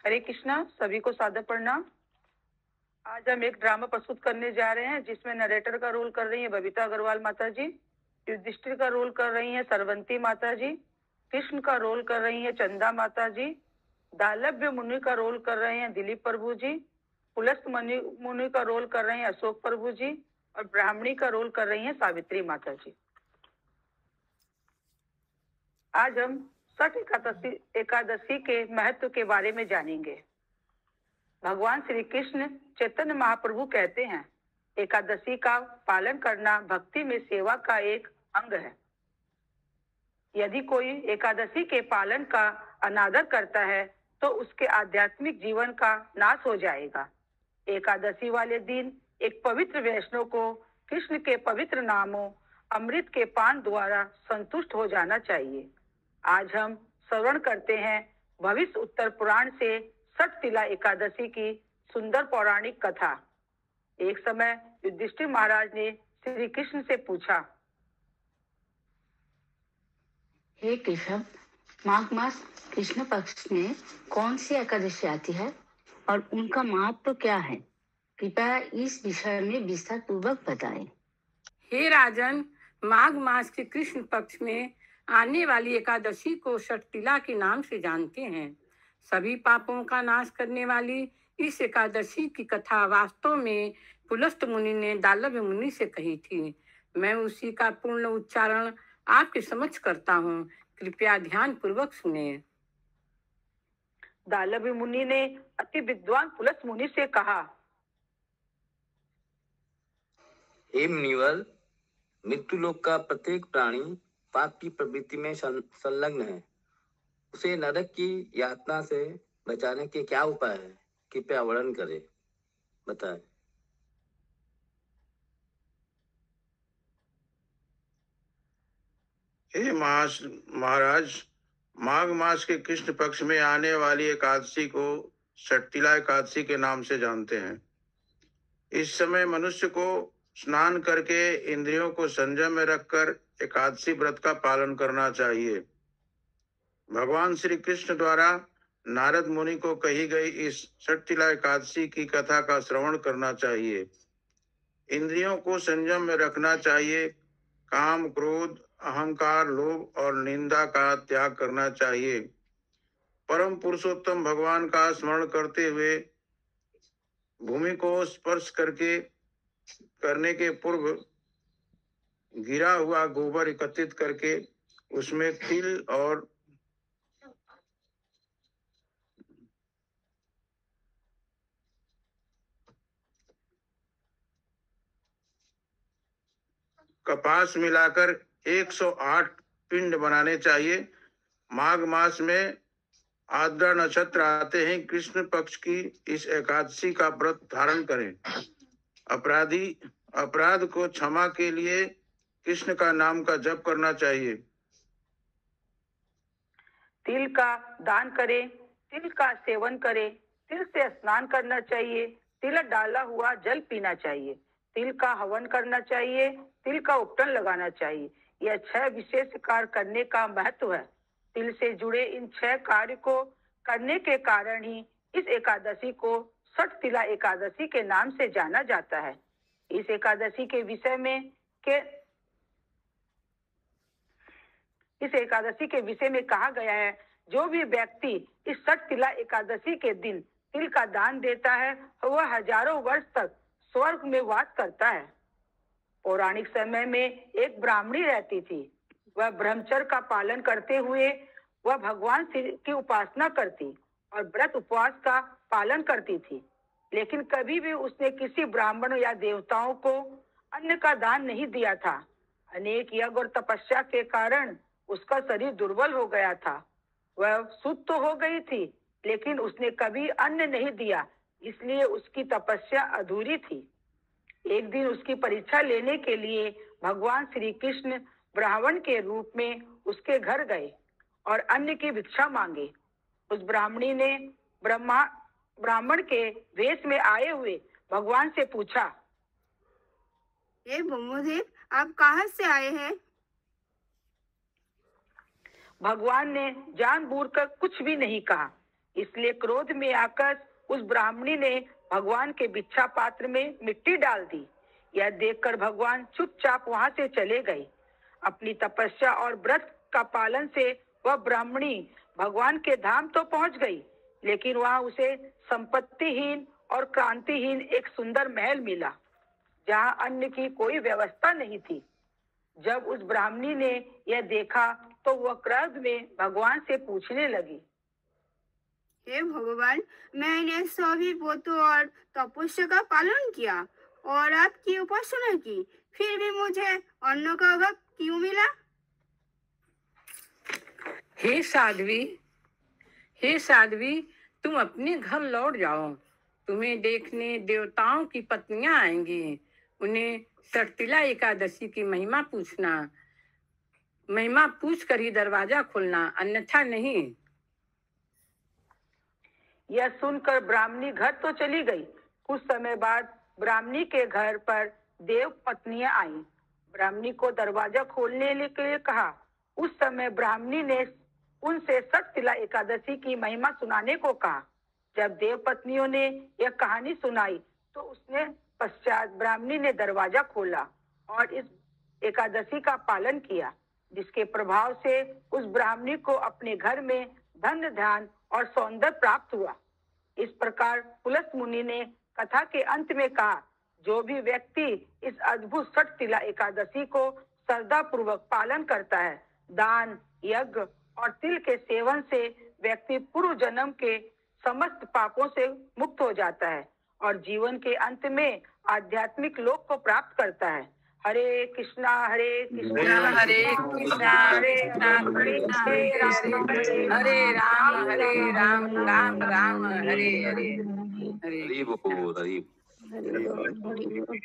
हरे कृष्णा, सभी को सादर प्रणाम। आज हम एक ड्रामा प्रस्तुत करने जा रहे हैं जिसमें नरेटर का रोल कर रही है बबीता अग्रवाल माता जी, युधिष्ठिर का रोल कर रही है सरवंती माता जी, कृष्ण का रोल कर रही है चंदा माता जी, दालभ्य मुनि का रोल कर रहे हैं दिलीप प्रभु जी, पुलस्त मुनि का रोल कर रहे हैं अशोक प्रभु जी और ब्राह्मणी का रोल कर रही है सावित्री माता जी। आज हम छठ एकादशी के महत्व के बारे में जानेंगे। भगवान श्री कृष्ण चैतन्य महाप्रभु कहते हैं, एकादशी का पालन करना भक्ति में सेवा का एक अंग है। यदि कोई एकादशी के पालन का अनादर करता है तो उसके आध्यात्मिक जीवन का नाश हो जाएगा। एकादशी वाले दिन एक पवित्र वैष्णव को कृष्ण के पवित्र नामों अमृत के पान द्वारा संतुष्ट हो जाना चाहिए। आज हम श्रवण करते हैं भविष्य उत्तर पुराण से छठ तिला एकादशी की सुंदर पौराणिक कथा। एक समय युधिष्ठिर महाराज ने श्री कृष्ण से पूछा, हे कृष्ण, माघ मास कृष्ण पक्ष में कौन सी एकादशी आती है और उनका महत्व क्या है? कृपया इस विषय में विस्तार पूर्वक बताएं। हे राजन, माघ मास के कृष्ण पक्ष में आने वाली एकादशी को छठ तिला के नाम से जानते हैं। सभी पापों का नाश करने वाली इस एकादशी की कथा वास्तव में पुलस्त मुनि ने दालभ्य मुनि से कही थी। मैं उसी का पूर्ण उच्चारण आपके समक्ष करता हूँ, कृपया ध्यान पूर्वक सुने। दालभ्य मुनि ने अति विद्वान पुलस्त मुनि से कहा, हे मुनिवर, मृत्यु लोक का प्रत्येक प्राणी पाप की प्रवृत्ति में संलग्न है। उसे नरक की यातना से बचाने के क्या उपाय है? कृपया वर्णन करें, बताएं। हे महाराज, माघ मास के कृष्ण पक्ष में आने वाली एकादशी को छठ तिला एकादशी के नाम से जानते हैं। इस समय मनुष्य को स्नान करके इंद्रियों को संयम में रखकर एकादशी व्रत का पालन करना चाहिए। भगवान श्री कृष्ण द्वारा नारद मुनि को कही गई इस छठ तिला एकादशी की कथा का श्रवण करना चाहिए। इंद्रियों को संयम में रखना चाहिए। काम, क्रोध, अहंकार, लोभ और निंदा का त्याग करना चाहिए। परम पुरुषोत्तम भगवान का स्मरण करते हुए भूमि को स्पर्श करने के पूर्व गिरा हुआ गोबर एकत्रित करके उसमें तिल और कपास मिलाकर 108 पिंड बनाने चाहिए। माघ मास में आद्रा नक्षत्र आते हैं कृष्ण पक्ष की इस एकादशी का व्रत धारण करें। अपराध को क्षमा के लिए कृष्ण का नाम का जप करना चाहिए। तिल का दान करें, तिल का सेवन करें, तिल से स्नान करना चाहिए, तिल डाला हुआ जल पीना चाहिए, तिल का हवन करना चाहिए, तिल का उपटन लगाना चाहिए। यह 6 विशेष कार्य करने का महत्व है। तिल से जुड़े इन 6 कार्य को करने के कारण ही इस एकादशी को छठ तिला एकादशी के नाम से जाना जाता है। इस एकादशी के विषय में कहा गया है, जो भी व्यक्ति इस छठ तिला एकादशी के दिन तिल का दान देता है वह हजारों वर्ष तक स्वर्ग में वास करता है। पौराणिक समय में एक ब्राह्मणी रहती थी। वह ब्रह्मचर्य का पालन करते हुए वह भगवान शिव की उपासना करती और व्रत उपवास का पालन करती थी, लेकिन कभी भी उसने किसी ब्राह्मण या देवताओं को अन्न का दान नहीं दिया था। अनेक यज्ञ और तपस्या के कारण उसका शरीर दुर्बल हो गया था। वह शुद्ध तो हो गई थी, लेकिन उसने कभी अन्न नहीं दिया, इसलिए उसकी तपस्या अधूरी थी। एक दिन उसकी परीक्षा लेने के लिए भगवान श्री कृष्ण ब्राह्मण के रूप में उसके घर गए और अन्न की भिक्षा मांगी। उस ब्राह्मणी ने ब्राह्मण के वेश में आए हुए भगवान से पूछा, हे ब्रह्मदेव, आप कहाँ से आए हैं? भगवान ने जानबूझकर कुछ भी नहीं कहा। इसलिए क्रोध में आकर उस ब्राह्मणी ने भगवान के भिक्षा पात्र में मिट्टी डाल दी। यह देखकर भगवान चुपचाप वहां से चले गए। अपनी तपस्या और व्रत का पालन से वह ब्राह्मणी भगवान के धाम तो पहुंच गई, लेकिन वहां उसे संपत्तिहीन और क्रांतिहीन एक सुंदर महल मिला, जहां अन्न की कोई व्यवस्था नहीं थी। जब उस ब्राह्मणी ने यह देखा तो वह क्रोध में भगवान से पूछने लगी, हे भगवान, मैंने सभी व्रतों और तपस्या का पालन किया और आपकी उपासना की, फिर भी मुझे अन्न का अभाव क्यों मिला? हे साध्वी, तुम अपने घर लौट जाओ। तुम्हें देखने देवताओं की पत्नियां आएंगी। उन्हें षटतिला एकादशी की महिमा पूछ कर ही दरवाजा खोलना, अन्यथा नहीं। यह सुनकर ब्राह्मणी घर तो चली गई। कुछ समय बाद ब्राह्मणी के घर पर देव पत्नियां आईं। ब्राह्मणी को दरवाजा खोलने के लिए कहा। उस समय ब्राह्मणी ने उनसे षटतिला एकादशी की महिमा सुनाने को कहा। जब देव पत्नियों ने यह कहानी सुनाई तो उसने पश्चात ब्राह्मणी ने दरवाजा खोला और इस एकादशी का पालन किया, जिसके प्रभाव से उस ब्राह्मणी को अपने घर में धन ध्यान और सौंदर्य प्राप्त हुआ। इस प्रकार पुलस्त मुनि ने कथा के अंत में कहा, जो भी व्यक्ति इस अद्भुत षटतिला एकादशी को श्रद्धा पूर्वक पालन करता है, दान, यज्ञ और तिल के सेवन से व्यक्ति पूर्व जन्म के समस्त पापों से मुक्त हो जाता है और जीवन के अंत में आध्यात्मिक लोक को प्राप्त करता है। हरे कृष्णा हरे कृष्णा हरे कृष्णा हरे राम हरे राम राम राम हरे हरे। हरि बोल, हरि हरि बोल, हरि बोल।